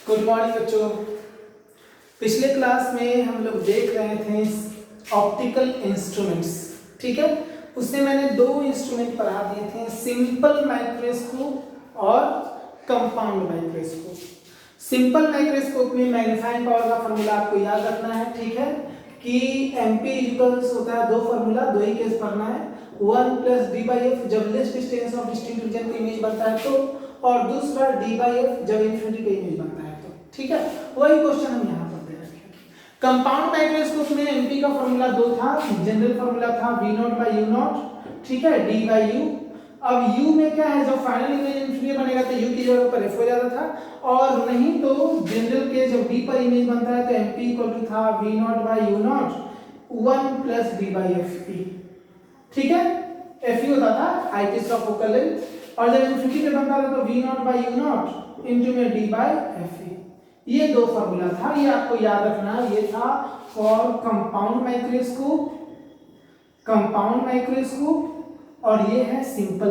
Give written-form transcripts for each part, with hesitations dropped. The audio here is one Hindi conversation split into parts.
गुड मॉर्निंग बच्चों। पिछले क्लास में हम लोग देख रहे थे ऑप्टिकल इंस्ट्रूमेंट्स, ठीक है। उसमें मैंने दो इंस्ट्रूमेंट पढ़ा दिए थे, सिंपल माइक्रोस्कोप और कंपाउंड माइक्रोस्कोप। सिंपल माइक्रोस्कोप में मैग्नीफाइंग पावर का फॉर्मूला आपको याद रखना है, ठीक है, कि एमपी इक्वल्स होता है दो फार्मूला, दो ही केस पढ़ना है, 1 + d/f जब least distance of distinct vision का इमेज बनता है तो, और दूसरा d/f जब इन्फिनिटी का इमेज बनता है तो, ठीक है। वही क्वेश्चन हम यहाँ पर दे रखे हैं। कंपाउंड माइक्रोस्कोप में एमपी का फॉर्मूला दो था, जनरल फॉर्मूला था v0/u0, ठीक है, d/u। अब u में क्या है, जब फाइनल इमेज इन्फिनिटी बनेगा तो u की जगह पर f हो जाता था, और नहीं तो जनरल के जब d पर इमेज बनता है तो mp इक्वल टू था v0/u0 1 + d/fe, ठीक है। fe होता था आईपीस का फोकल लेंथ, और जब इन्फिनिटी पे बनता था तो v0/u0 इनटू में d/fe। ये दो फार्मूला था, ये आपको याद रखना है। ये था फॉर कंपाउंड माइक्रोस्कोप और ये है सिंपल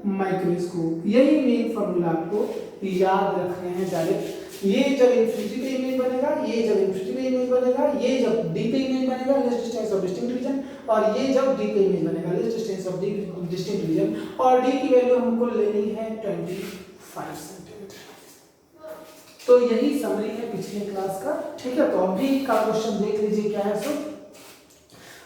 माइक्रोस्कोप। यही मेन फार्मूला आपको याद रखने हैं डायरेक्ट। ये जब इन्फिनिटी पे इमेज बनेगा, ये जब इन्फिनिटी पे इमेज बनेगा, ये जब डी पे इमेज बनेगा least distance of distinct vision, और ये जब डी पे इमेज बनेगा least distance of distinct vision, और डी की वैल्यू हमको लेनी है 25 सेंटीमीटर। तो यही समरी है पिछले क्लास का, ठीक है। तो अभी का क्वेश्चन देख लीजिए क्या है। सो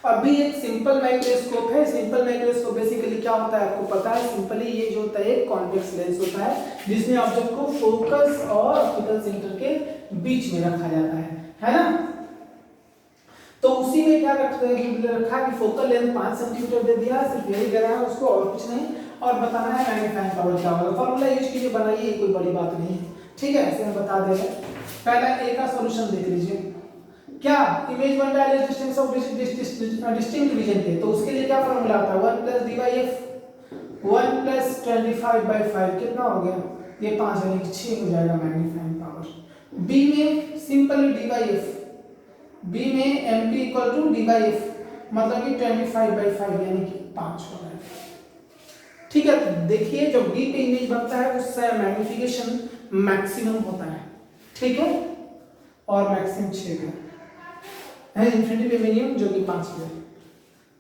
अभी एक सिंपल माइक्रोस्कोप है। सिंपल माइक्रोस्कोप बेसिकली क्या होता है आपको पता है। सिंपली ये जो होता है एक कॉन्वेक्स लेंस होता है जिसमें ऑब्जेक्ट को फोकस और ऑप्टिकल सेंटर के बीच में रखा जाता है ना। तो उसी में क्या रखा है कि फोकल लेंथ 5 सेंटीमीटर दे दिया, सिर्फ यही दे रहा है उसको और कुछ नहीं, और बताना है मैग्नीफाइंग पावर क्या होगा। फॉर्मूला यूज कीजिए, बनाइए, कोई बड़ी बात नहीं है, ठीक है। ऐसे हम बता दे रहे हैं। पहला ए का सॉल्यूशन देख लीजिए। क्या इमेज बन रहा है डिस्टेंस ऑफ डिस्टिंक्ट रीजन पे, तो उसके लिए क्या फार्मूला आता है 1 + d/f 1 + 25/5 कितना हो गया, ये 5 यानी कि 6 हो जाएगा मैग्नीफाइंग पावर। बी में सिंपली d/f, बी में mp इक्वल टू d/f मतलब कि 25/5 यानी कि 5 हो जाएगा, ठीक है। देखिए जब डी पे इमेज बनता है उससे मैग्निफिकेशन मैक्सिमम होता है, ठीक है, और मैक्सिमम 6 का है, इन्फिनिटी पे मिनिमम जो कि 5 है,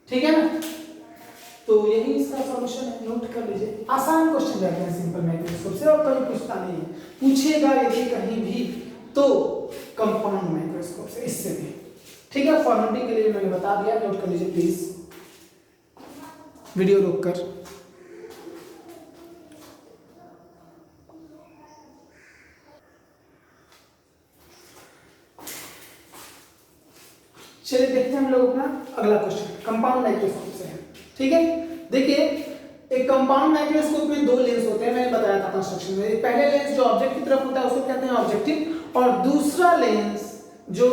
ठीक है ना। तो यही इसका सॉल्यूशन है, नोट कर लीजिए। आसान क्वेश्चन रहते हैं सिंपल माइक्रोस्कोप से, और कभी पूछता नहीं है, पूछेगा यदि कहीं भी तो कंपाउंड माइक्रोस्कोप से, इससे भी, ठीक है। फॉर्मेलिटी के लिए मैंने बता दिया, नोट कर लीजिए प्लीज, वीडियो रोककर। चलिए देखते हैं हम लोग अपना अगला क्वेश्चन कंपाउंड माइक्रोस्कोप से है, ठीक है। देखिए एक कंपाउंड माइक्रोस्कोप में दो लेंस होते हैं, मैंने बताया था कंस्ट्रक्शन में। पहले लेंस जो ऑब्जेक्ट की तरफ होता है उसको कहते हैं ऑब्जेक्टिव, और दूसरा लेंस जो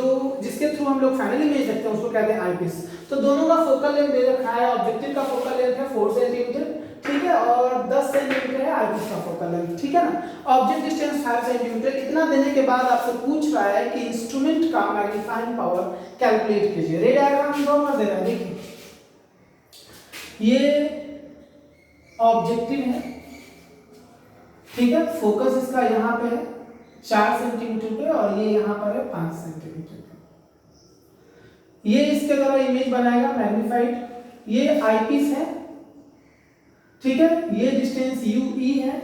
जिसके थ्रू हम लोग फाइनल इमेज देखते हैं उसको कहते हैं आईपीस। तो दोनों का फोकल लेंथ दे रखा है। ऑब्जेक्टिव का फोकल लेंथ है 4 सेंटीमीटर, ठीक है, और 10 सेंटीमीटर है आईपीस का फोकल लेंथ, ठीक है ना। Object distance 5 centimetre. इतना देने के बाद आपसे पूछ रहा है कि इंस्ट्रूमेंट का मैग्नीफाइंग पावर कैलकुलेट कीजिए। रे डायग्राम ड्रॉ कर दे रहा है, देखिए ये ऑब्जेक्टिव है, ठीक है, फोकस इसका यहाँ पे है 4 सेंटीमीटर पे, और ये यहाँ पर है 5 सेंटीमीटर पे। ये इसके द्वारा इमेज बनाएगा मैग्नीफाइड। ये आईपीस है, ठीक है, ये डिस्टेंस यूई है।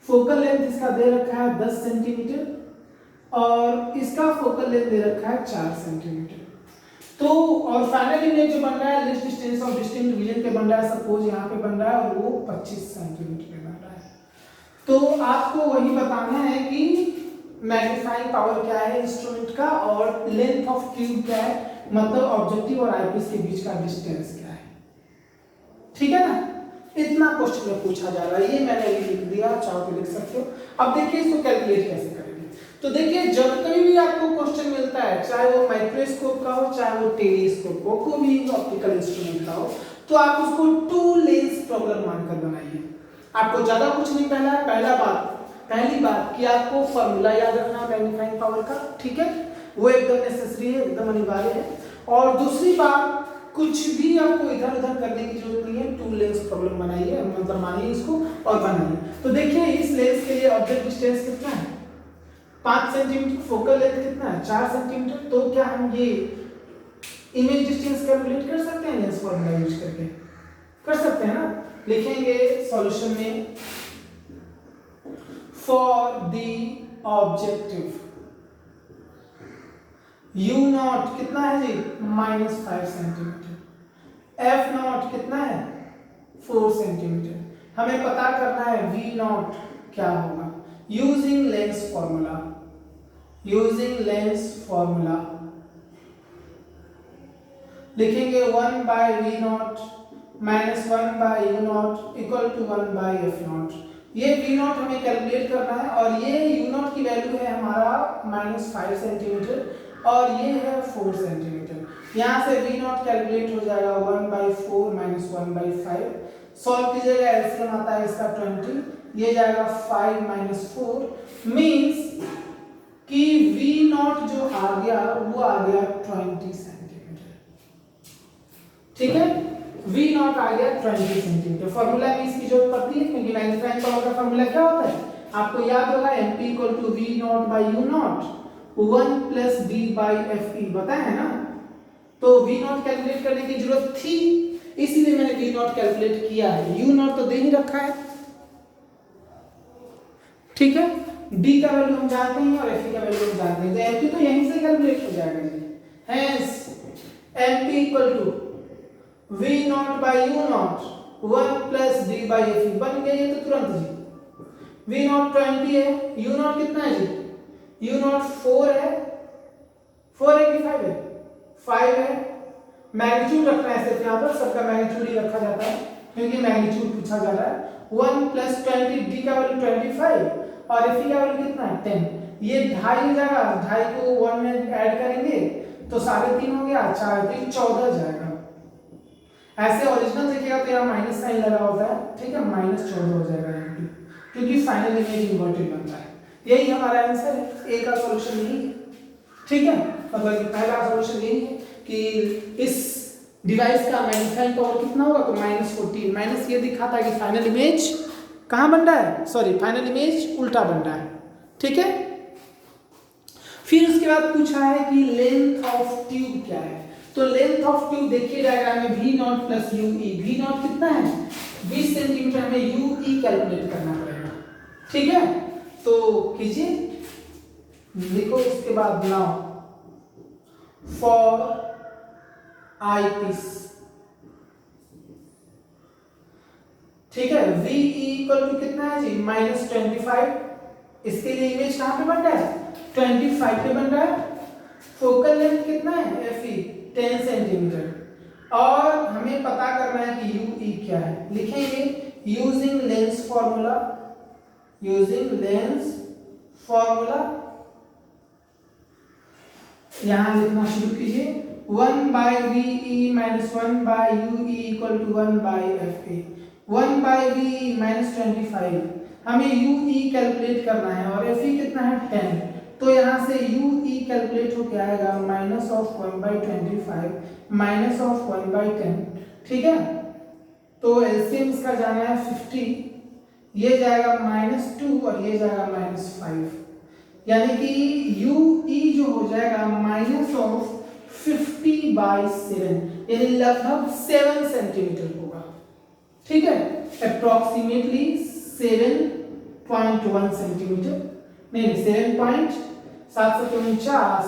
फोकल लेंथ इसका दे रखा है 10 सेंटीमीटर, और इसका फोकल लेंथ दे रखा है 4 सेंटीमीटर। तो और फाइनल इमेज जो बन रहा है least distance of distinct vision पे बन रहा है, सपोज यहाँ पे बन रहा है, और वो 25 सेंटीमीटर पे बन रहा है। तो आपको वही बताना है कि मैग्नीफाइंग पावर क्या है इंस्ट्रूमेंट का, और लेंथ ऑफ ट्यूब क्या है, मतलब ऑब्जेक्टिव और आईपीस के बीच का डिस्टेंस क्या है, ठीक है ना। इतना क्वेश्चन में पूछा जा रहा है, ये मैंने अभी लिख दिया, चाहो तो लिख सकते हो। अब देखिए इसको कैलकुलेट कैसे करेंगे। तो देखिए जब कभी भी आपको क्वेश्चन मिलता है, चाहे वो माइक्रोस्कोप का हो, चाहे वो टेलीस्कोप हो, कोई भी ऑप्टिकल इंस्ट्रूमेंट का हो, तो आप उसको 2 लेंस प्रॉब्लम मानकर बनाइए। आपको ज्यादा कुछ नहीं कहना है। पहली बात कि आपको फॉर्मूला याद रखना है मैग्नीफाइंग पावर का, ठीक है, वो एकदम नेसेसरी है, एकदम अनिवार्य है। और दूसरी बात, कुछ भी आपको इधर उधर करने की जरूरत नहीं है, 2 लेंस प्रॉब्लम बनाइए, मतलब मानिए इसको और बनाइए। तो देखिए इस लेंस के लिए ऑब्जेक्ट डिस्टेंस कितना है 5 सेंटीमीटर, फोकल लेंथ कितना है 4 सेंटीमीटर। तो क्या हम ये इमेज डिस्टेंस कैलकुलेट कर सकते हैं लेंस फॉर्मूला यूज करके? कर सकते हैं ना। लिखेंगे सॉल्यूशन में for the objective u not कितना है जी -5 सेंटीमीटर, f नॉट कितना है 4 सेंटीमीटर। हमें पता करना है v नॉट क्या होगा using lens formula. Using lens formula लिखेंगे 1 by V naught minus 1 by U naught equal to 1 by F naught. ये वी नॉट हमें कैलकुलेट करना है और ये यू नॉट की वैल्यू है हमारा -5 सेंटीमीटर और ये है 4 सेंटीमीटर। यहाँ से वी नॉट कैलकुलेट हो जाएगा 1 बाई 4 माइनस 1 बाई 5। सॉल्व कीजिएगा, एलसीएम आता है इसका 20, ये जाएगा 5 माइनस 4 मीन्स कि वी नॉट जो आ गया वो आ गया 20 सेंटीमीटर। ठीक है, V नॉट आ गया 20 सेंटीमीटर। फॉर्मूला में इसकी जरूरत पड़ती है क्योंकि मैग्नीफाइंग पावर का फॉर्मूला क्या होता है आपको याद होगा, MP = V not by U not 1 plus B by FE बताया है ना। तो V नॉट कैलकुलेट करने की जरूरत थी इसीलिए मैंने V नॉट कैलकुलेट किया है। U नॉट तो दे ही रखा है, ठीक है। D का वैल्यू हम जानते हैं और FE का वैल्यू हम जानते हैं, तो MP तो यहीं से कैलकुलेट हो जाएगा जी। Hence MP = V not by U not 1 plus D by FE बन गया ये तो तुरंत जी। V नॉट 20 है, U नॉट कितना है जी U नॉट 4 है, 4 है कि 5 है 5 है। मैग्नीट्यूड रखना है सिर्फ, यहाँ पर सबका मैग्नीट्यूड ही रखा जाता है क्योंकि मैग्नीट्यूड पूछा जा रहा है। 1 प्लस 20 D का वैल्यू 25 और FE का वैल्यू कितना है 10। ये 2.5 हो जाएगा, 2.5 को 1 में ऐड करेंगे तो 3.5 हो गया, 4 3 14 जाएगा। ऐसे ओरिजिनल देखिएगा तो यहाँ माइनस साइन लगा होता है, ठीक है, -14 हो जाएगा यहाँ पे क्योंकि फाइनल इमेज इन्वर्टेड बनता है। यही हमारा आंसर है, ए का सॉल्यूशन यही है, ठीक है। मतलब पहला सॉल्यूशन यही है कि इस डिवाइस का मैग्नीफाइंग पावर कितना होगा तो -14 माइनस ये दिखाता है कि फाइनल इमेज कहाँ बन रहा है, सॉरी फाइनल इमेज उल्टा बन रहा है, ठीक है। फिर उसके बाद पूछा है कि लेंथ ऑफ ट्यूब क्या है। तो लेंथ ऑफ ट्यूब देखिए डायग्राम में V not plus UE। V not कितना है 20 सेंटीमीटर, हमें UE कैलकुलेट करना पड़ेगा, ठीक है। तो कीजिए, लिखो उसके बाद नाउ फॉर आई पीस, ठीक है। VE = कितना है जी -25। इसके लिए इमेज कहां पे बन रहा है 25 पे बन रहा है। फोकल लेंथ कितना है FE 10 सेंटीमीटर और हमें पता करना है कि UE क्या है। लिखेंगे using lens formula, using lens formula यहां लिखना शुरू कीजिए 1 by VE minus 1 by UE = 1 by FE। 1 by VE -25 हमें UE कैलकुलेट करना है और FE कितना है 10। तो यहाँ से UE कैलकुलेट हो क्या आएगा -1/25 -1/10, ठीक है। तो एलसीएम इसका जाना है 50, ये जाएगा -2 और ये जाएगा -5, यानी कि UE जो हो जाएगा -50/7 यानी लगभग 7 सेंटीमीटर होगा, ठीक है। अप्रोक्सीमेटली 7.1 सेंटीमीटर, नहीं 7.749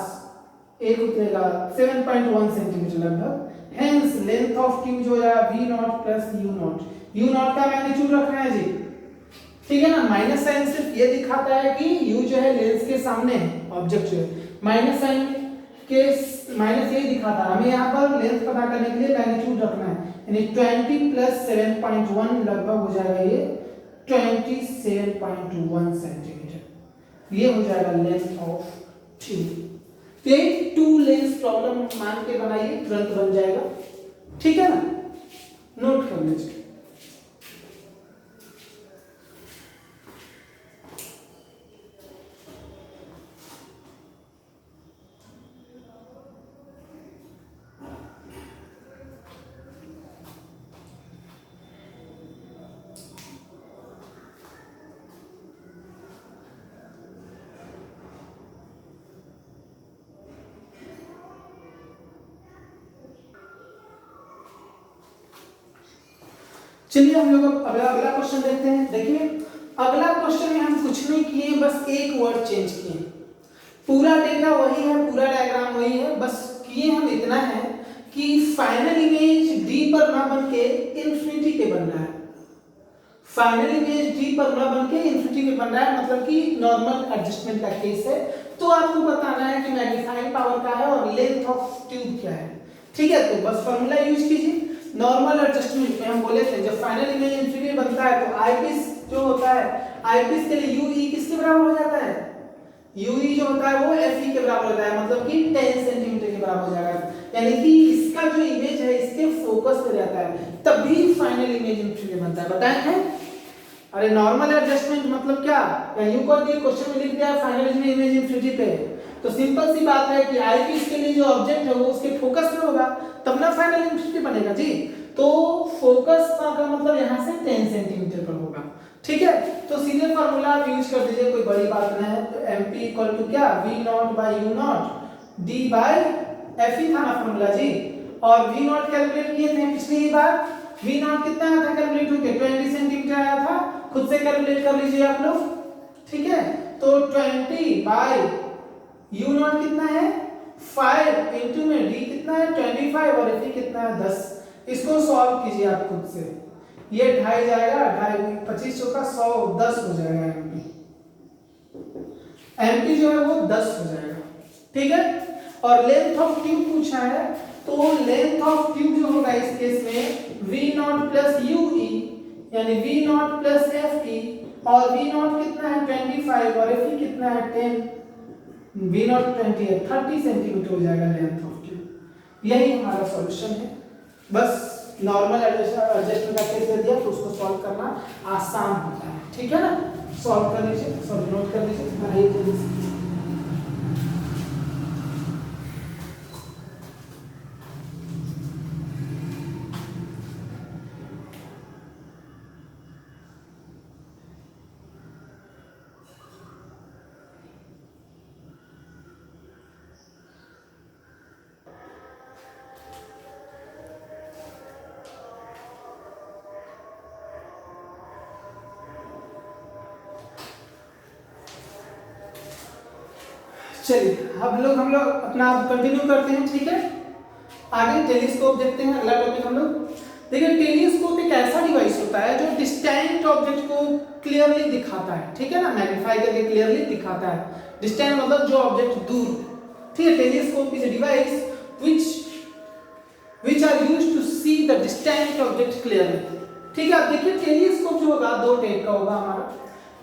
एक उतरेगा 7.1 सेंटीमीटर लगभग। हेंस लेंथ ऑफ ट्यूब जो है V not plus U not. U not का मैग्नीट्यूड रखना है जी, ठीक है ना। माइनस साइन सिर्फ ये दिखाता है कि U जो है लेंस के सामने है, ऑब्जेक्ट जो है माइनस साइन के माइनस ये दिखाता है। हमें यहाँ पर लेंथ पता करने के लिए मैग्नीट्यूड रखना है, यानी 20 प्लस 7.1 लगभग हो जाएगा ये 27.1 सेंटीमीटर। ये हो जाएगा लेंथ ऑफ ट्यूब। तो 2 लेंस प्रॉब्लम मान के बनाइए, तुरंत बन जाएगा, ठीक है ना। नोट कर लीजिए। चलिए हम लोग अब अगला क्वेश्चन देखते हैं। देखिए अगला क्वेश्चन में हम कुछ नहीं किए, बस एक वर्ड चेंज किए, पूरा डेटा वही है, पूरा डायग्राम वही है, बस किए हम इतना है कि फाइनल इमेज डी पर ना बन के इन्फिनिटी पे बन रहा है। फाइनल इमेज डी पर ना बन के इन्फिनिटी पे बन रहा है, मतलब कि नॉर्मल एडजस्टमेंट का केस है। तो आपको बताना है कि मैग्नीफाइंग पावर क्या है और लेंथ ऑफ ट्यूब क्या है। ठीक है, तो बस फॉर्मूला यूज कीजिए। नॉर्मल एडजस्टमेंट में हम बोले थे जब फाइनल इमेज इन्फिनिटी बनता है तो आईपीस जो होता है, आईपीस के लिए यूई किसके बराबर हो जाता है, यूई जो होता है वो एफई के बराबर होता है, मतलब कि 10 सेंटीमीटर के बराबर हो जाएगा। यानी कि इसका जो इमेज है इसके फोकस पे रहता है, तभी फाइनल इमेज इन्फिनिटी बनता है। बताएं हैं? अरे नॉर्मल एडजस्टमेंट मतलब क्या, यू को दिए क्वेश्चन में लिख दिया फाइनल इमेज इन्फिनिटी पे, तो सिंपल सी बात है कि आईपीस के लिए जो ऑब्जेक्ट है वो उसके फोकस में होगा, तब ना फाइनल इन्फिनिटी बनेगा जी। तो फोकस का मतलब यहाँ से 10 सेंटीमीटर पर होगा। ठीक है, तो सीधे फार्मूला आप यूज कर दीजिए, कोई बड़ी बात नहीं है। तो mp इक्वल टू क्या, v not by u naught d by f ही था ना फार्मूला जी। और v नॉट कैलकुलेट किए थे पिछली बार, v नॉट कितना आया था कैलकुलेट होके, 20 सेंटीमीटर आया था, खुद से कैलकुलेट कर लीजिए आप लोग। ठीक है, तो 20 बाय u नॉट कितना है 5 इनटू में d कितना है 25 और f कितना है 10। इसको सॉल्व कीजिए आप खुद से, ये 2.5 जाएगा, 2.5 25 चौका 100 10 हो जाएगा एमपी, एमपी जो है वो 10 हो जाएगा। ठीक है, और लेंथ ऑफ ट्यूब पूछा है, तो लेंथ ऑफ ट्यूब जो होगा इस केस में v नॉट प्लस ue यानी v नॉट प्लस fe, और v नॉट कितना है 25 और fe कितना है 10, v नॉट 20 है 30 सेंटीमीटर हो जाएगा लेंथ ऑफ ट्यूब। यही हमारा सॉल्यूशन है। बस नॉर्मल एडजस्टमेंट का केस दे दिया तो उसको सॉल्व करना आसान होता है। ठीक है ना, सॉल्व कर लीजिए, सॉरी नोट कर लीजिए, बनाइए जल्दी से। चलिए हम लोग अपना कंटिन्यू करते हैं। ठीक है, आगे टेलीस्कोप देखते हैं, अगला टॉपिक हम लोग। देखिए टेलीस्कोप एक ऐसा डिवाइस होता है जो डिस्टेंट ऑब्जेक्ट को क्लियरली दिखाता है। ठीक है ना, मैग्नीफाई करके क्लियरली दिखाता है। डिस्टेंट मतलब जो ऑब्जेक्ट दूर। ठीक है, telescope is a device which are used to see the distant object clearly। ठीक है, अब देखिए टेलीस्कोप जो होगा दो टाइप का होगा हमारा।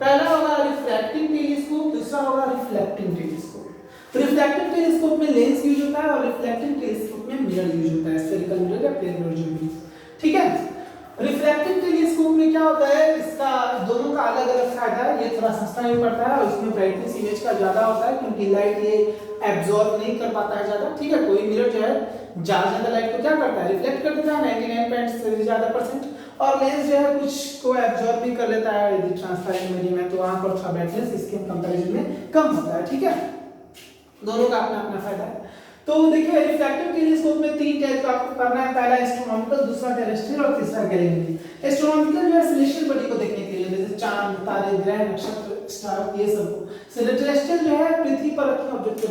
पहला होगा रिफ्रैक्टिंग टेलीस्कोप, दूसरा होगा रिफ्लेक्टिंग टेलीस्कोप। रिफ्रैक्टिव टेलीस्कोप में लेंस यूज होता है और रिफ्लेक्टिंग टेलीस्कोप में मिरर यूज होता है, स्फेरिकल मिरर या प्लेन मिरर जो भी। ठीक है, रिफ्रैक्टिव टेलीस्कोप में क्या होता है, इसका दोनों का अलग अलग फायदा है। ये थोड़ा सस्ता भी पड़ता है और इसमें ब्राइटनेस इमेज का ज्यादा होता है क्योंकि लाइट ये एब्जॉर्ब नहीं कर पाता है ज्यादा। ठीक है, कोई मिरर जो है ज्यादा लाइट को क्या करता है, रिफ्लेक्ट कर देता है 99% से ज्यादा %, और लेंस जो है कुछ को एब्जॉर्ब भी कर लेता है यदि ट्रांसपेरेंट मीडियम है, तो वहां पर थोड़ा ब्राइटनेस इसके कंपैरिजन में कम होता है। ठीक है, दोनों का अपना अपना फायदा है। तो देखिए रिफ्रैक्टिव टेलीस्कोप में तीन टाइप का आपको करना है, पहला एस्ट्रोनॉमिकल, दूसरा टेरेस्ट्रियल और तीसरा गैलीलियो। एस्ट्रोनॉमिकल जो है सेलेस्टियल बॉडी को देखने के लिए, जैसे चांद, तारे, ग्रह, नक्षत्र, स्टार, ये सब। टेरेस्ट्रियल जो है पृथ्वी पर रखे ऑब्जेक्ट को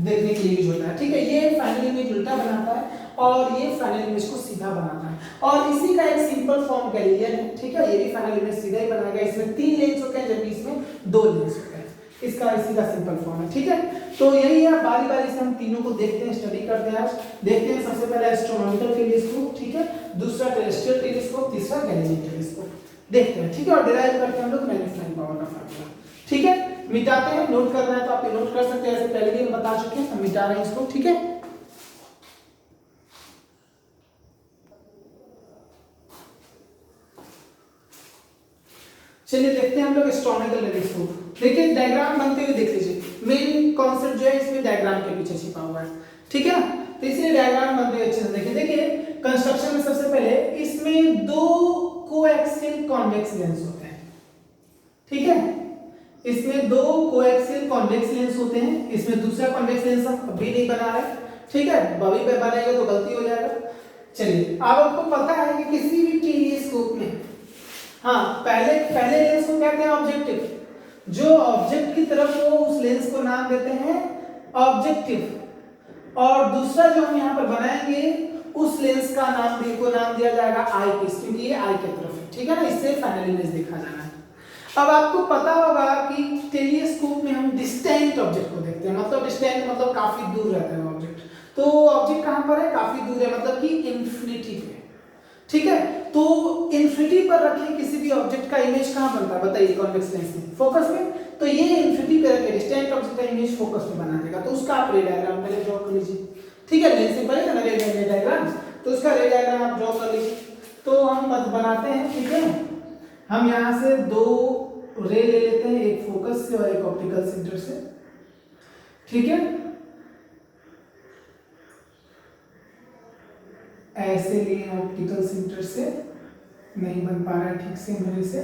देखने के लिए यूज होता है। ठीक है, ये फाइनल इमेज उल्टा बनाता है और ये फाइनल इमेज को सीधा बनाता है, और इसी का एक सिंपल फॉर्म गैलीलियन है। ठीक है, ये भी फाइनल इमेज सीधा ही बनाएगा। इसमें 3 लेंस होते हैं जबकि इसमें 2 लेंस होते हैं। इसका इसी का सिंपल फॉर्म है। ठीक है, तो यही है, बारी बारी से हम तीनों को देखते हैं, स्टडी करते हैं। आज देखते हैं सबसे पहले एस्ट्रोनॉमिकल टेलीस्कोप, ठीक है, दूसरा टेरेस्ट्रियल टेलीस्कोप, तीसरा गैलीलियन टेलीस्कोप देखते हैं। ठीक है, और डिराइव करते हैं हम लोग मैग्नीफाइंग पावर का फार्मूला। ठीक है, मिटाते हैं, नोट करना है तो आप नोट कर सकते हैं, ऐसे पहले भी हम बता चुके हैं, हम मिटा रहे हैं इसको। ठीक है, चलिए देखते हैं हम लोग एस्ट्रोनॉमिकल टेलीस्कोप। देखिए डायग्राम बनते हुए देख लीजिए, मेन कॉन्सेप्ट जो है इसमें डायग्राम के पीछे छिपा हुआ है। ठीक है, तो इसलिए डायग्राम बनते हुए अच्छे से देखिए। देखिए कंस्ट्रक्शन में सबसे पहले इसमें 2 कोएक्सियल कॉन्वेक्स लेंस होते हैं। ठीक है, इसमें 2 कोएक्सियल कॉन्वेक्स लेंस होते हैं। इसमें दूसरा कॉन्वेक्स लेंस हम अभी नहीं बना रहे। ठीक है, अभी पे बनाएगा तो गलती हो जाएगा। चलिए, अब आपको पता है कि किसी भी टेलीस्कोप में हाँ, पहले पहले लेंस को कहते हैं ऑब्जेक्टिव, जो ऑब्जेक्ट की तरफ वो उस लेंस को नाम देते हैं ऑब्जेक्टिव, और दूसरा जो हम यहाँ पर बनाएंगे उस लेंस का नाम दिया जाएगा आई पीस, क्योंकि ये आई की तरफ है, ठीक है ना, इससे फाइनल इमेज देखा जाना है। अब आपको पता होगा कि टेलीस्कोप में हम डिस्टेंट ऑब्जेक्ट को देखते हैं, मतलब डिस्टेंट मतलब काफी दूर रहता है ऑब्जेक्ट, तो ऑब्जेक्ट कहाँ पर है, काफी दूर है, मतलब कि इन्फिनिटी पे, ठीक है। तो इन्फिनिटी पर रखे किसी भी ऑब्जेक्ट का इमेज कहाँ बनता है बताइए, कॉन्वेक्स लेंस में, फोकस में। तो ये इन्फिनिटी पे रखे डिस्टेंट ऑब्जेक्ट का इमेज फोकस में बना देगा, तो उसका आप रे डायग्राम पहले ड्रॉ कर लीजिए, ठीक है, लेंस से पहले ना रे डायग्राम, तो उसका रे डायग्राम आप ड्रॉ कर लीजिए। तो हम बनाते हैं, ठीक है, हम यहाँ से दो रे ले लेते हैं, एक फोकस से और एक ऑप्टिकल सेंटर से, ठीक है, ऐसे लिए ऑप्टिकल सेंटर से, नहीं बन पा रहा है ठीक से मेरे से,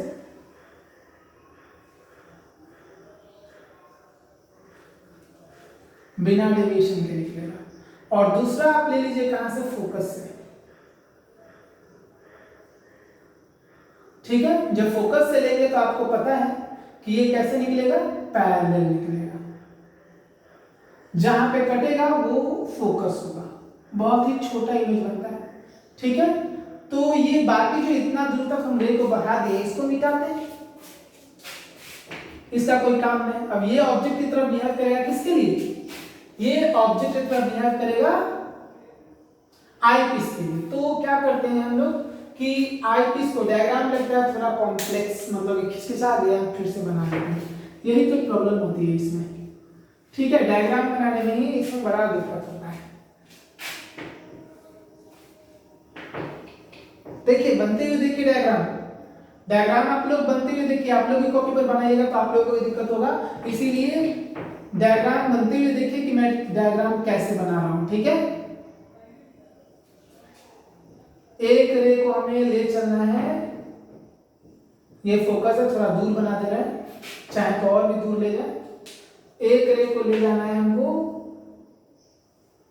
बिना डेविएशन के निकलेगा। और दूसरा आप ले लीजिए कहां से, फोकस से, ठीक है। जब फोकस से लेंगे तो आपको पता है कि ये कैसे निकलेगा, पैरेलल निकलेगा, जहां पे कटेगा वो फोकस होगा, बहुत ही छोटा इमेज बनता है, ठीक है। तो ये बाकी जो इतना दूर तक हम रे को बढ़ा दिए, इसको मिटाते हैं, इसका कोई काम नहीं। अब ये ऑब्जेक्ट की तरफ बिहेव करेगा, किसके लिए, ये ऑब्जेक्ट की तरफ बिहेव करेगा आई पीस के लिए। तो क्या करते हैं हम लोग कि आई पीस को डायग्राम लगता है थोड़ा कॉम्प्लेक्स, मतलब खिंचखिंचा गया, फिर से बना देते हैं, यही तो प्रॉब्लम होती है इसमें, ठीक है, डायग्राम बनाने में ही इसमें बड़ा दिक्कत होता है। देखिए बनते हुए देखिए डायग्राम आप लोग बनते हुए देखिए, आप लोग की कॉपी पर बनाइएगा तो आप लोगों को दिक्कत होगा, इसीलिए डायग्राम बनते हुए देखिए कि मैं डायग्राम कैसे बना रहा हूं, ठीक है। एक रे को हमें ले चलना है, ये फोकस है, थोड़ा दूर बना दे रहा है, चाहे तो और भी दूर ले जाए, एक रे को ले जाना है हमको,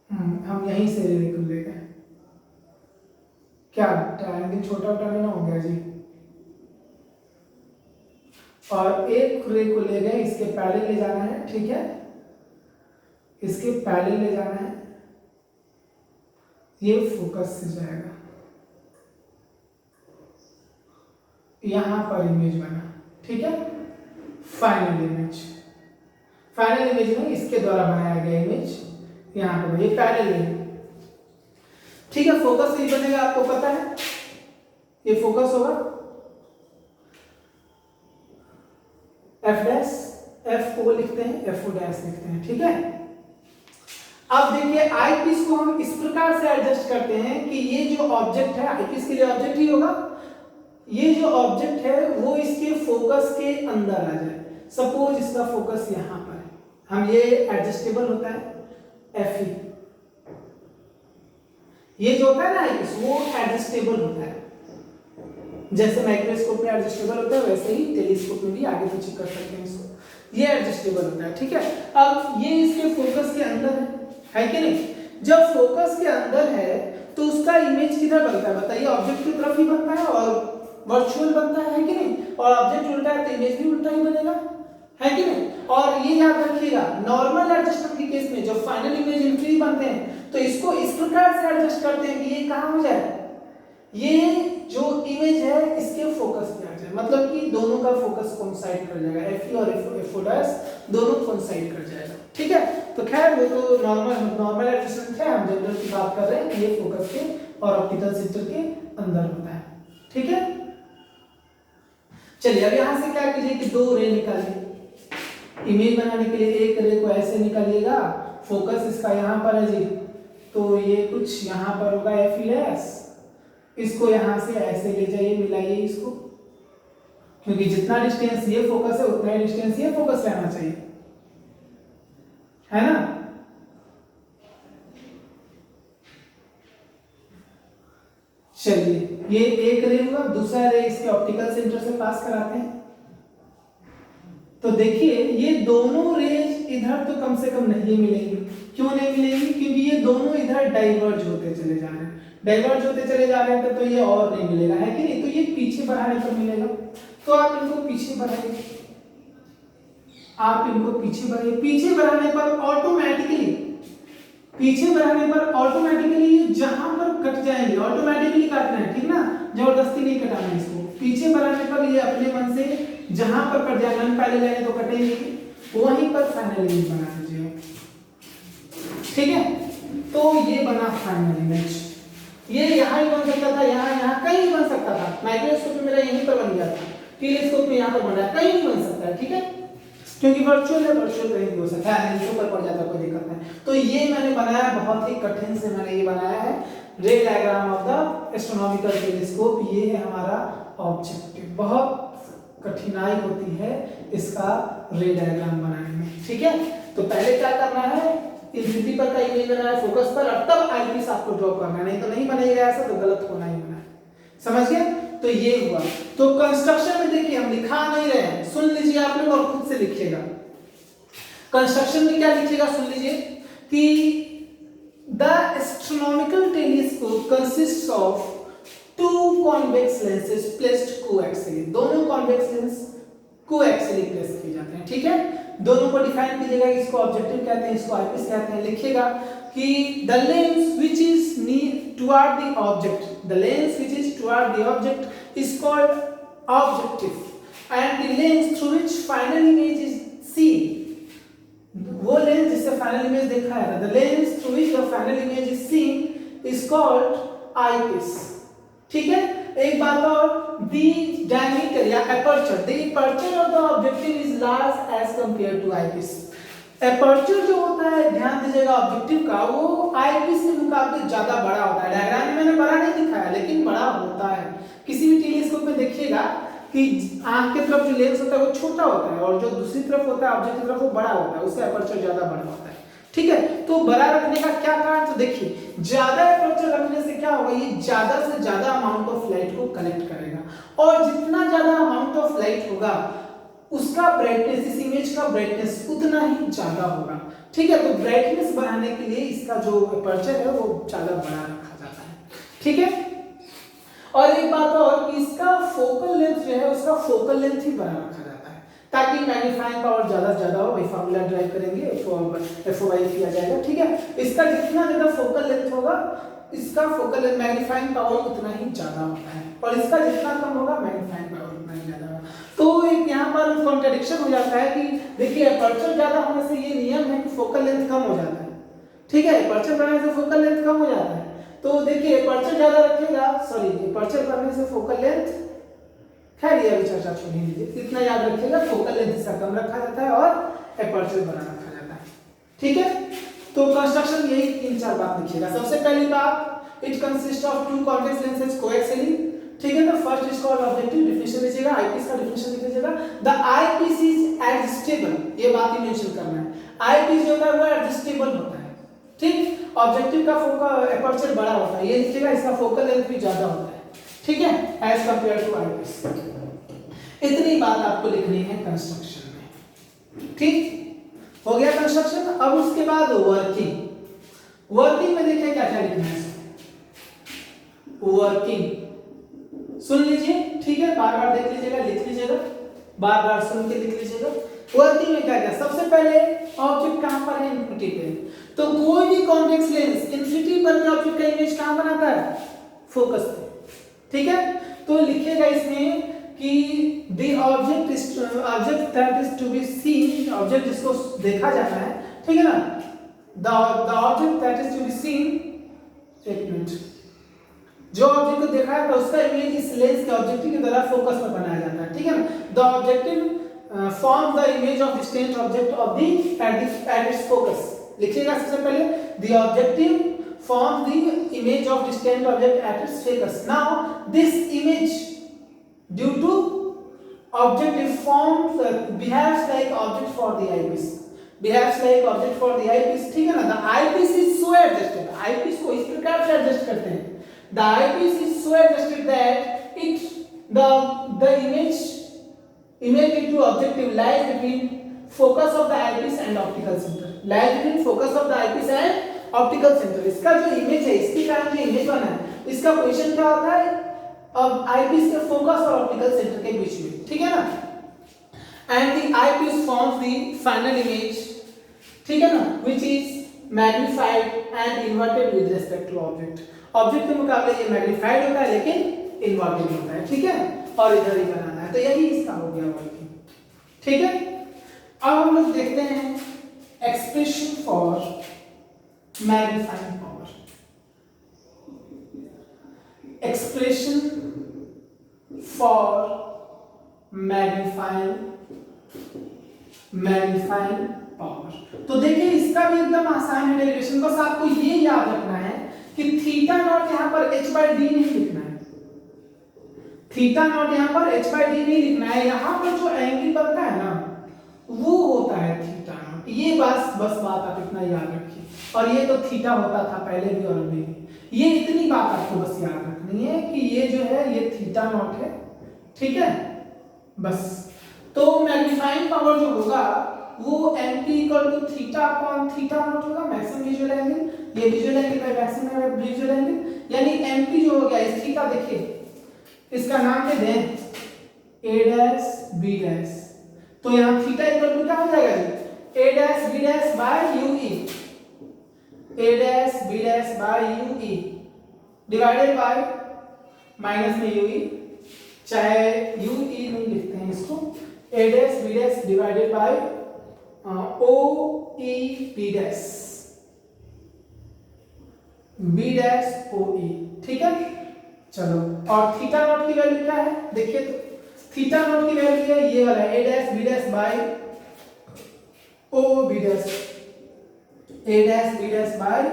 हम यहीं से रे को ले गए, क्या ट्रायंगल छोटा ना हो गया जी, और एक रे को ले गए, इसके पहले ले जाना है, ठीक है, इसके पहले ले जाना है, ये फोकस से जाएगा, यहां पर इमेज बना, ठीक है, फाइनल इमेज में इसके द्वारा बनाया गया इमेज यहां पर, ये पैरेलल है, ठीक है। फोकस नहीं बनेगा, आपको पता है, ये फोकस होगा, एफ डैश, एफ को लिखते हैं, एफ ओ डैश लिखते हैं, ठीक है। अब देखिए आई पीस को हम इस प्रकार से एडजस्ट करते हैं कि ये जो ऑब्जेक्ट है, आई पीस के लिए ऑब्जेक्ट ही होगा, ये जो ऑब्जेक्ट है वो इसके फोकस के अंदर आ जाए। सपोज इसका फोकस यहां पर है, हम ये एडजस्टेबल होता है एफ ई, ये जो होता है ना आई पीस वो एडजस्टेबल होता है, जैसे माइक्रोस्कोप में एडजस्टेबल होता है वैसे ही टेलीस्कोप में भी आगे पीछे कर सकते हैं इसको, ये एडजस्टेबल होता है, ठीक है। अब ये इसके फोकस के अंदर है कि नहीं, जब फोकस के अंदर है तो उसका इमेज किधर बनता है बताइए, ऑब्जेक्ट की तरफ ही बनता है और वर्चुअल बनता है कि नहीं, और ऑब्जेक्ट उल्टा है तो इमेज भी उल्टा ही बनेगा, है कि नहीं। और ये याद रखिएगा, नॉर्मल एडजस्टमेंट के केस में जब फाइनल इमेज इंट्री बनते हैं तो इसको इस प्रकार से एडजस्ट करते हैं कि ये कहां हो जाए, ये जो इमेज है इसके फोकस पे आ जाए, मतलब कि दोनों का फोकस कोइंसाइड कर जाएगा, एफ ई और एफ ओ डैश दोनों कोइंसाइड कर जाएगा, ठीक है। तो खैर वो तो नॉर्मल एडजस्टमेंट है, हम जनरल की बात कर रहे हैं, ये फोकस के और ऑप्टिकल सेंटर के अंदर होता है, ठीक है। चलिए अब यहां से क्या कीजिए कि दो रे निकालिए, इमेज बनाने के लिए एक रे को ऐसे निकालिएगा, फोकस इसका यहां पर है जी, तो ये कुछ यहां पर होगा एफ ई डैश, इसको यहां से ऐसे ले जाइए, मिलाइए इसको, क्योंकि जितना डिस्टेंस ये फोकस है उतना ही डिस्टेंस ये फोकस रहना चाहिए, है ना। चलिए ये एक रे हुआ, दूसरा रे इसके ऑप्टिकल सेंटर से पास कराते हैं, तो देखिए ये दोनों रेज इधर तो कम से कम नहीं मिलेंगी, क्यों नहीं मिलेंगी, क्योंकि ये दोनों इधर डाइवर्ज होते चले जा रहे हैं, डाइवर्ज होते चले जा रहे हैं तो ये और नहीं मिलेगा, है कि नहीं। तो ये पीछे पीछे बढ़ाने पर मिलेगा। तो आप इनको पीछे बढ़ाइए, आप इनको पीछे बढ़ाइए। पीछे बढ़ाने पर ऑटोमेटिकली ये जहां पर कट जाएंगे, ऑटोमेटिकली काटना है, ठीक ना, जबरदस्ती नहीं कटाना है इसको। पीछे बढ़ाने पर ये अपने मन से जहां पर कट जाएगा, पहले लाइन तो कटेंगे, वहीं पर फाइनल इमेज बना दीजिए, ठीक है। तो ये बना फाइनल इमेज। ये यहाँ ही बन सकता था, यहाँ कहीं बन सकता था। माइक्रोस्कोप में मेरा यहीं पर बन गया था, टेलीस्कोप में यहाँ पर बन रहा है, कहीं भी बन सकता है, ठीक है, क्योंकि वर्चुअल है, वर्चुअल कहीं भी हो सकता है, इसके ऊपर पड़ जाता है, कोई दिक्कत नहीं। तो ये मैंने बनाया, बहुत ही कठिन से मैंने ये बनाया है, रे diagram of the astronomical telescope. ये है हमारा ऑब्जेक्टिव। बहुत कठिनाई होती है इसका रे डायग्राम बनाने में, ठीक है। तो पहले क्या करना है, इंफिनिटी पर का इमेज बनाना है फोकस पर, और तब आईपीस आपको ड्रॉ करना है, नहीं तो नहीं बनेगा ऐसा, तो गलत होना ही होना है, समझ गए। तो ये हुआ। तो कंस्ट्रक्शन में देखिए हम लिखा नहीं रहे हैं, सुन लीजिए आप लोग और खुद से लिखिएगा। कंस्ट्रक्शन में क्या लिखिएगा, सुन लीजिए कि the astronomical telescope consists of two convex lenses placed coaxially. दोनों कॉन्वेक्स लेंस कोएक्सियली प्लेस किए जाते हैं, ठीक है। दोनों को डिफाइन कीजिएगा, इसको ऑब्जेक्टिव कहते हैं, इसको आईपीस कहते हैं। लिखिएगा कि the lens which is near toward the object, the lens which is toward the object is called objective and the lens through which final image is seen, वो लेंस जिससे फाइनल इमेज देखा है, the lens through which the final image is seen is called eyepiece, ठीक है। एक बात और, द डायमीटर या aperture, the aperture of the objective is large as compare to eyepiece. Aperture जो होता है, ध्यान दीजिएगा, ऑब्जेक्टिव का, वो आईपीस के मुकाबले ज्यादा बड़ा होता है। डायग्राम में मैंने बड़ा नहीं दिखाया, लेकिन बड़ा होता है। किसी भी टेलीस्कोप में देखिएगा कि आंख की तरफ जो लेंस होता है वो छोटा होता है, और जो दूसरी तरफ होता है ऑब्जेक्ट की तरफ वो बड़ा होता है, उसका एपर्चर ज्यादा बड़ा होता है, ठीक है। तो बड़ा रखने का क्या कारण, तो देखिए ज्यादा एपर्चर रखने से क्या होगा, ये ज्यादा से ज्यादा अमाउंट ऑफ लाइट को कलेक्ट करेगा, और जितना ज्यादा अमाउंट ऑफ लाइट होगा उसका ब्राइटनेस, इस इमेज का ब्राइटनेस उतना ही ज्यादा होगा, ठीक है। तो ब्राइटनेस बढ़ाने के लिए इसका जो एपर्चर है वो ज्यादा बड़ा रखा जाता है, ठीक है। और एक बात और कि इसका फोकल लेंथ जो है, उसका फोकल लेंथ ही बड़ा रखा जाता है, ताकि मैग्नीफाइंग पावर ज्यादा से ज्यादा हो। वही फार्मूला ड्राइव करेंगे, एफओआई किया जाएगा, ठीक है। इसका जितना ज्यादा फोकल लेंथ होगा, इसका फोकल लेंथ मैग्नीफाइंग पावर उतना ही ज्यादा होता है, और इसका जितना कम होगा मैग्नीफाइंग पावर उतना ही ज्यादा होगा। तो एक यहाँ पर कॉन्ट्रडिक्शन हो जाता है कि देखिए एपर्चर ज्यादा होने से ये नियम है कि फोकल लेंथ कम हो जाता है, ठीक है। एपर्चर बढ़ने से फोकल लेंथ कम हो जाता है। तो देखिए एपर्चर ज्यादा रखेगा, सॉरी एपर्चर बढ़ने से फोकल लेंथ, खैर ये अभी चर्चा छोड़ दीजिए, इतना याद रखिएगा, फोकल लेंथ इसका कम रखा जाता है और एपर्चर बड़ा रखा जाता है, ठीक है। तो कंस्ट्रक्शन यही 3-4 बात लिखिएगा। सबसे पहली बात, it consist of two convex lenses coaxially, ठीक है। तो first is called objective, definition लीजिएगा, आईपीस का डेफिनेशन लिख लीजिएगा। द आईपीस इज एडजस्टेबल, ये बात ही मेंशन करना है, आईपीस जो होता है वो एडजस्टेबल होता है, ठीक। ऑब्जेक्टिव का फोकल एपर्चर बड़ा होता है, ये लिखिएगा, इसका फोकल लेंथ भी ज्यादा होता है, ठीक है, एज कंपेयर टू आईपीस। इतनी बात आपको लिखनी है कंस्ट्रक्शन में, ठीक हो गया कंस्ट्रक्शन। अब उसके बाद वर्किंग। वर्किंग में देखिए क्या क्या लिखना है, वर्किंग सुन लीजिए, ठीक है, बार बार देख लीजिएगा, लिख लीजिएगा, बार बार सुन के लिख लीजिएगा। वर्किंग में क्या क्या, सबसे पहले ऑब्जेक्ट कहां पर है, इन्फिनिटी पे, तो कोई भी कॉन्वेक्स लेंस इन्फिनिटी पर का ऑब्जेक्ट का इमेज कहां बनाता है, फोकस पे, ठीक है। तो लिखिएगा इसमें कि the object that is to be seen, object जिसको देखा जाना है, ठीक है ना, the object that is to be seen, एक मिनट, जो ऑब्जेक्ट को देखा है उसका इमेज इस लेंस के ऑब्जेक्टिव के द्वारा फोकस में बनाया जाता है, ठीक है ना। The objective form the image of distant object of the at its focus, लिखिएगा सबसे पहले, the objective forms the image of distant object at its focus. Now this image due to objective forms behaves like object for the eyepiece, behaves like object for the eyepiece, ठीक है ना। the eyepiece is so adjusted, eyepiece को इस प्रकार से एडजस्ट करते हैं, the eyepiece is so adjusted that it the image into objective lies between focus of the eyepiece and optical center, lies between focus of the eyepiece and optical center। इसका जो इमेज है, इसके कारण जो इमेज बना है, इसका पोजीशन क्या होता है, अब आईपीस के फोकस और ऑप्टिकल सेंटर के बीच में, ठीक है ना, and the eyepiece forms the final image, ठीक है ना, which is magnified and inverted with respect to object. Object के मुकाबले ये मैग्नीफाइड होता है लेकिन इन्वर्टेड होता है, ठीक है, और इधर ही बनाना है, तो यही इसका हो गया वर्किंग, ठीक है। अब हम लोग देखते हैं expression for magnifying power. Expression for magnifying power, तो देखिए इसका भी एकदम आसान है डेरिवेशन, बस आपको ये याद रखना है कि थीटा नॉट यहां पर h/d नहीं लिखना है, थीटा नॉट यहां पर h/d नहीं लिखना है, यहां पर जो एंगल बनता है ना वो होता है थीटा नॉट, ये बस बात आप इतना याद रखिए, और ये तो थीटा होता था पहले भी और अभी भी, ये इतनी बात आपको बस याद रखनी है कि ये जो है ये थीटा नॉट है, ठीक है, बस। तो मैग्नीफाइंग पावर जो होगा वो mp equal to theta upon theta naught होगा, मैक्सिमम विजुअल एंगल, ये visual angle by maximum visual angle, यानी mp जो हो गया इस थीटा, देखिए इसका नाम दे दें a डैश b डैश, तो यहां थीटा इक्वल टू क्या हो जाएगा जी, a dash b dash by ue, a dash b dash by ue divided by minus में ue, चाहे ue नहीं लिखते हैं इसको, a dash b dash divided bye oe b dash, b dash oe, ठीक है। चलो, और थीटा नॉट की वैल्यू क्या है, देखिए तो थीटा नॉट की वैल्यू है ये वाला a dash b dash by o b dash, a dash b dash by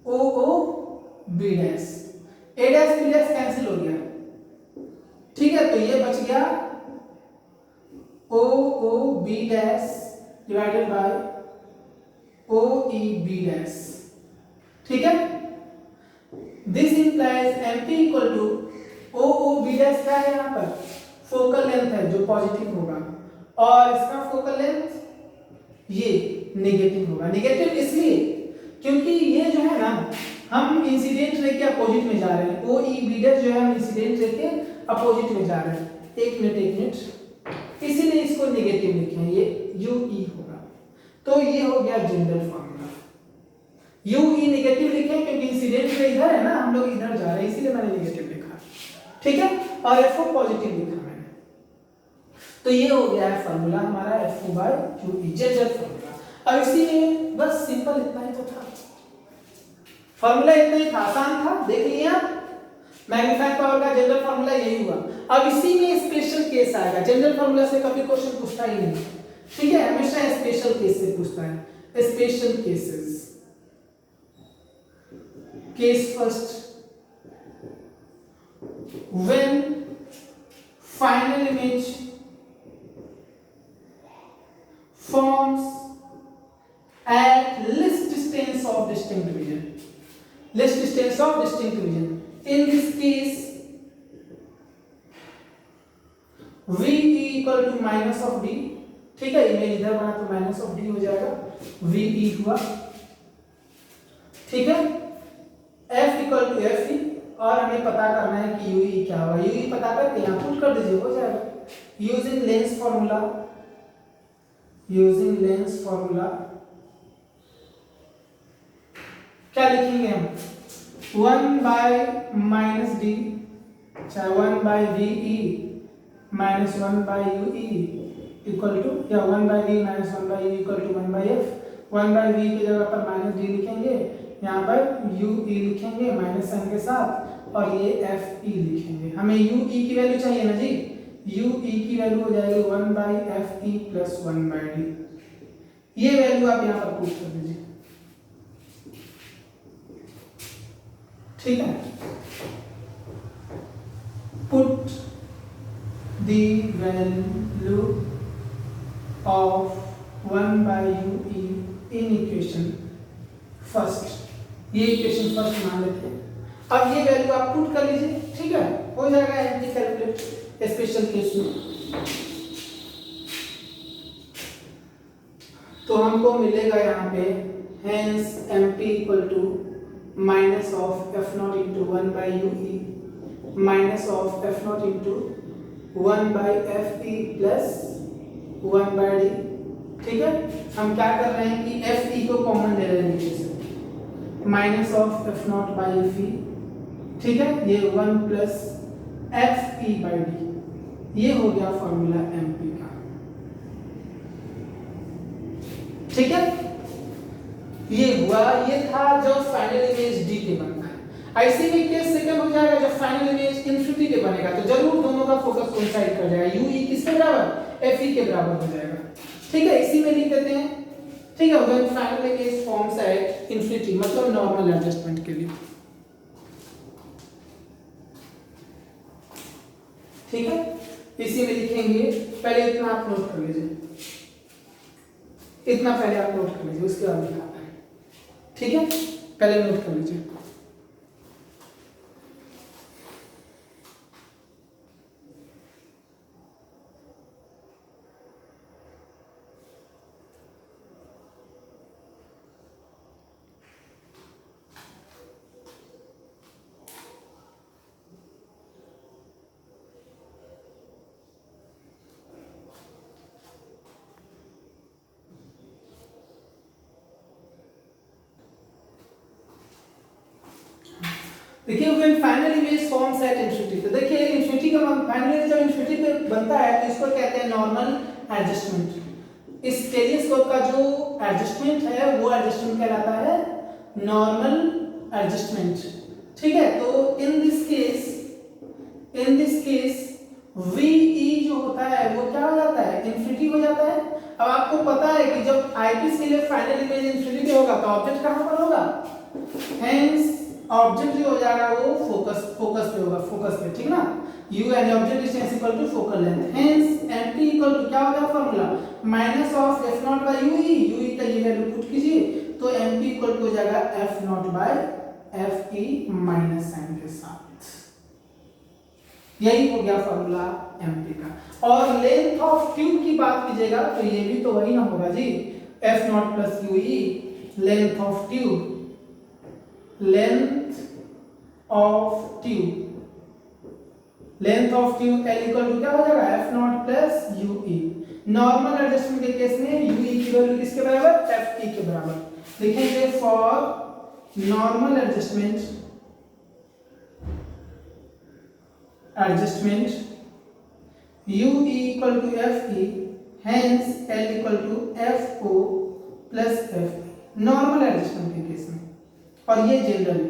o b dash, a dash b dash cancel हो गया, ठीक है, तो ये बच गया o b dash divided by o e b dash, ठीक है। This implies mp equal to o b dash क्या है यहाँ पर, फोकल लेंथ है जो पॉजिटिव होगा, और इसका फोकल लेंथ ये नेगेटिव होगा। नेगेटिव इसलिए क्योंकि ये जो है ना हम इंसिडेंट रे के अपोजिट में जा रहे हैं, o e b डैश जो है हम इंसिडेंट रे के अपोजिट में जा रहे हैं, एक मिनट, इसीलिए इसको नेगेटिव लिखे हैं, ये u e होगा, तो ये हो गया general formula. u e negative लिखे क्योंकि इंसिडेंट रे इधर है ना, हम लोग इधर जा रहे हैं, इसीलिए मैंने नेगेटिव लिखा, ठीक है, और f पॉजिटिव लिखा मैंने, तो ये हो गया है फार्मूला हमारा F by QE, general formula. अब इसी में बस सिंपल इतना ही तो था, फार्मूला इतना ही था, आसान था, देख लिए आप, मैग्नीफाइंग पावर का जनरल फार्मूला यही हुआ। अब इसी में स्पेशल केस आएगा, जनरल फार्मूला से कभी क्वेश्चन पूछता ही नहीं, ठीक है, हमेशा स्पेशल केस से पूछता है, special cases. Case first, when final image forms at least distance of distinct vision, least distance of distinct vision, in this case v equal to minus of d, ठीक है, इमेज इधर बना तो माइनस ऑफ d हो जाएगा, v e हुआ, ठीक है, f equal to f e, और हमें पता करना है कि ue क्या होगा, ue पता करके यहाँ पुट कर दीजिए, हो जाएगा। Using lens formula, using lens formula क्या लिखेंगे हम, 1 बाय माइनस डी, चाहे 1 by V E minus 1 by U E equal to, या 1 by V minus 1 by U equal to 1 by F, 1 by V की जगह पर माइनस डी लिखेंगे, यहाँ पर यू ई लिखेंगे माइनस साइन के साथ, और ये एफ ई लिखेंगे। हमें यू ई की वैल्यू चाहिए ना जी, यू ई की वैल्यू हो जाएगी 1 by F E plus 1 by D, ये वैल्यू आप यहाँ पर पुट कर दीजिए, ठीक है। Put the value of 1 by U E in equation first, ये इक्वेशन फर्स्ट मान लेते हैं। अब ये वैल्यू आप पुट कर लीजिए, ठीक है, हो जाएगा एमपी कैलकुलेट स्पेशल केस में। तो हमको मिलेगा यहाँ पे hence mp equal to minus of F naught into 1 by U E minus of F naught into 1 by F E plus 1 by D. ठीक है, हम क्या कर रहे हैं कि एफ ई को कॉमन ले रहे हैं नीचे से, minus of F not by F ई। ठीक है, ये 1 plus F E by D, ये हो गया फॉर्मूला एमपी का। ठीक है, ये हुआ, ये था जो फाइनल इमेज डी के बनता है। ऐसे में केस सेकंड हो जाएगा जब फाइनल इमेज इंफिनिटी के बनेगा, तो जरूर दोनों का फोकस कोइंसाइड कर जाएगा, यू ई किसके बराबर, एफ ई के बराबर हो जाएगा। ठीक है, इसी में लिख देते हैं। ठीक है, when final image forms at infinity, मतलब नॉर्मल एडजस्टमेंट के लिए। ठीक है, इसी में लिखेंगे, पहले इतना आप नोट कर लीजिए, इतना पहले आप नोट कर लीजिए, उसके बाद लिखाता है। ठीक है, पहले नोट कर लीजिए। देखिए when final image forms at infinity, तो देखिए इंफिनिटी का फाइनल इमेज जब इंफिनिटी पे बनता है तो इसको कहते हैं नॉर्मल एडजस्टमेंट। इस टेलीस्कोप का जो एडजस्टमेंट है वो एडजस्टमेंट कहलाता है नॉर्मल एडजस्टमेंट। ठीक है, तो इन दिस केस VE जो होता है वो क्या हो जाता है, इंफिनिटी हो जाता है। अब आपको पता है कि जब आईपीस के लिए फाइनल इमेज इंफिनिटी होगा तो ऑब्जेक्ट कहां पर होगा, हेंस ऑब्जेक्ट जो हो जाएगा वो फोकस पे होगा, फोकस पे। ठीक ना, u and object distance equal to focal length, hence mp equal to क्या हो गया formula, minus of f naught by ue का ये वैल्यू पुट कीजिए, तो mp इक्वल टू हो जाएगा f naught by fe minus sign के साथ। यही हो गया फॉर्मूला mp का। और लेंथ ऑफ ट्यूब की बात कीजिएगा तो ये भी तो वही ना होगा जी, f naught plus ue, length of tube, length of tube L equal to क्या हो जाएगा, f naught plus ue। Normal adjustment के केस में ue की वैल्यू किसके बराबर, fe के बराबर। लिखेंगे for normal adjustment ue equal to fe, hence L equal to fo plus fe, normal adjustment के केस में, और ये जनरल।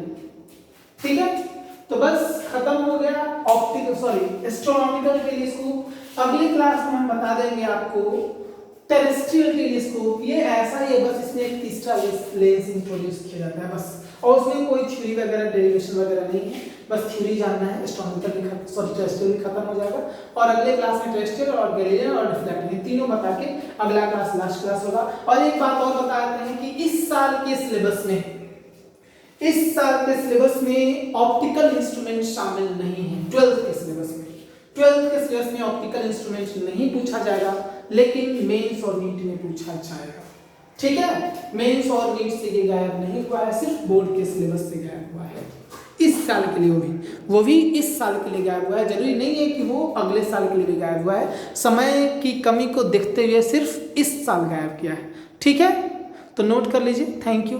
ठीक है, तो बस खत्म हो गया एस्ट्रोनॉमिकल टेलीस्कोप। अगली क्लास में हम बता देंगे आपको टेरेस्ट्रियल टेलीस्कोप। ये ऐसा ही है, बस इसमें एक तीसरा लेंस इंट्रोड्यूस किया जाता है बस, और उसमें कोई थ्योरी वगैरह डेरिवेशन वगैरह नहीं है, बस थ्योरी जानना है। एस्ट्रोनॉमिकल भी टेरेस्ट्रियल भी खत्म हो जाएगा, और अगले क्लास में टेरेस्ट्रियल और गैलीलियन और रिफ्लेक्टिव तीनों बता के अगला क्लास लास्ट क्लास होगा। और एक बात और बता देते हैं कि इस साल के सिलेबस में ऑप्टिकल इंस्ट्रूमेंट शामिल नहीं है। 12th के सिलेबस में ऑप्टिकल इंस्ट्रूमेंट नहीं पूछा जाएगा, लेकिन मेंस और नीट में पूछा जाएगा। ठीक है, मेंस और नीट से ये गायब नहीं हुआ है, सिर्फ बोर्ड के सिलेबस से गायब हुआ है इस साल के लिए, वो भी इस साल के लिए गायब हुआ है। जरूरी नहीं है कि वो अगले साल के लिए भी गायब हुआ है, समय की कमी को देखते हुए सिर्फ इस साल गायब किया है। ठीक है, तो नोट कर लीजिए। Thank you.